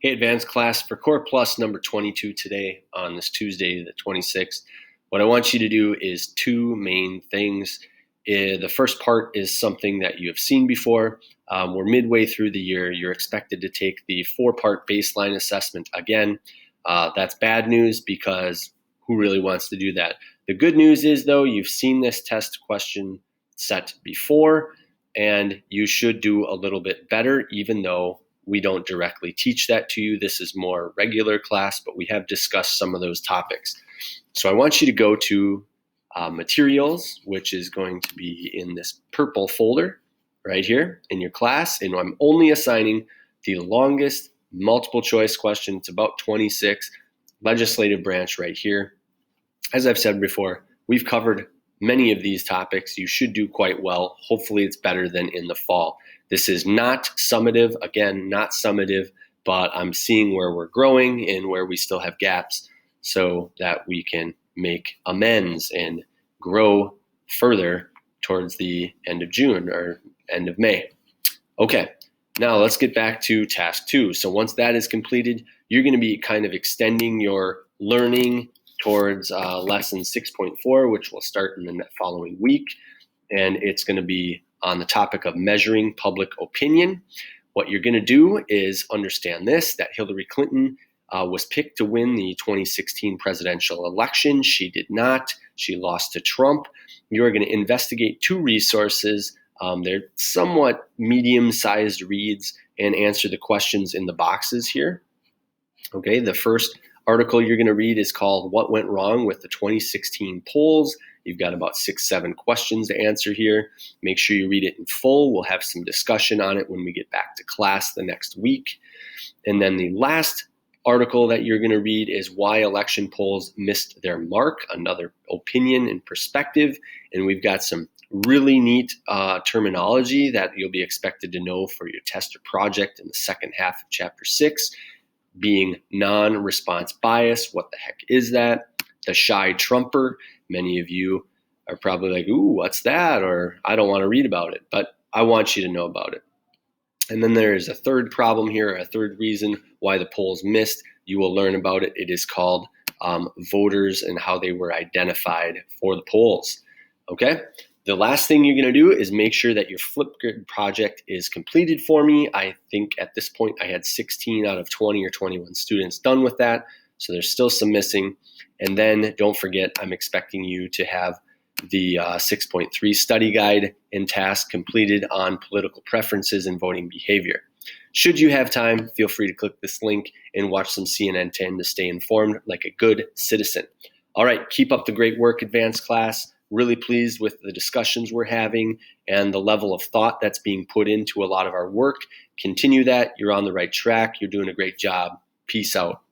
Hey, advanced class for Core Plus number 22 today on this Tuesday, the 26th. What I want you to do is two main things. The first part is something that you have seen before. We're midway through the year. You're expected to take the 4-part baseline assessment again. That's bad news because who really wants to do that? The good news is, though, you've seen this test question set before, and you should do a little bit better, even though we don't directly teach that to you. This is more regular class, but we have discussed some of those topics. So I want you to go to materials, which is going to be in this purple folder right here in your class. And I'm only assigning the longest multiple choice question. It's about 26, legislative branch right here. As I've said before, we've covered many of these topics. You should do quite well. Hopefully it's better than in the fall. This is not summative, again, not summative, but I'm seeing where we're growing and where we still have gaps so that we can make amends and grow further towards the end of June or end of May. Okay, now let's get back to task 2. So once that is completed, you're going to be kind of extending your learning towards lesson 6.4, which will start in the following week. And it's going to be on the topic of measuring public opinion. What you're going to do is understand this, that Hilary Clinton was picked to win the 2016 presidential election. She did not. She lost to Trump. You are going to investigate 2 resources. They're somewhat medium-sized reads and answer the questions in the boxes here. Okay, the first article you're going to read is called What Went Wrong with the 2016 Polls. You've got about 6-7 questions to answer here. Make sure you read it in full. We'll have some discussion on it when we get back to class the next week. And then the last article that you're going to read is Why Election Polls Missed Their Mark, another opinion and perspective. And we've got some really neat terminology that you'll be expected to know for your test or project in the second half of Chapter 6. Being non-response bias, what the heck is that? The shy Trumper, many of you are probably like, ooh, what's that? Or I don't want to read about it, but I want you to know about it. And then there is a third problem here, a third reason why the polls missed. You will learn about it. It is called voters and how they were identified for the polls. Okay? The last thing you're going to do is make sure that your Flipgrid project is completed for me. I think at this point I had 16 out of 20 or 21 students done with that. So there's still some missing. And then don't forget, I'm expecting you to have the 6.3 study guide and task completed on political preferences and voting behavior. Should you have time, feel free to click this link and watch some CNN 10 to stay informed like a good citizen. All right, keep up the great work, advanced class. Really pleased with the discussions we're having and the level of thought that's being put into a lot of our work. Continue that. You're on the right track. You're doing a great job. Peace out.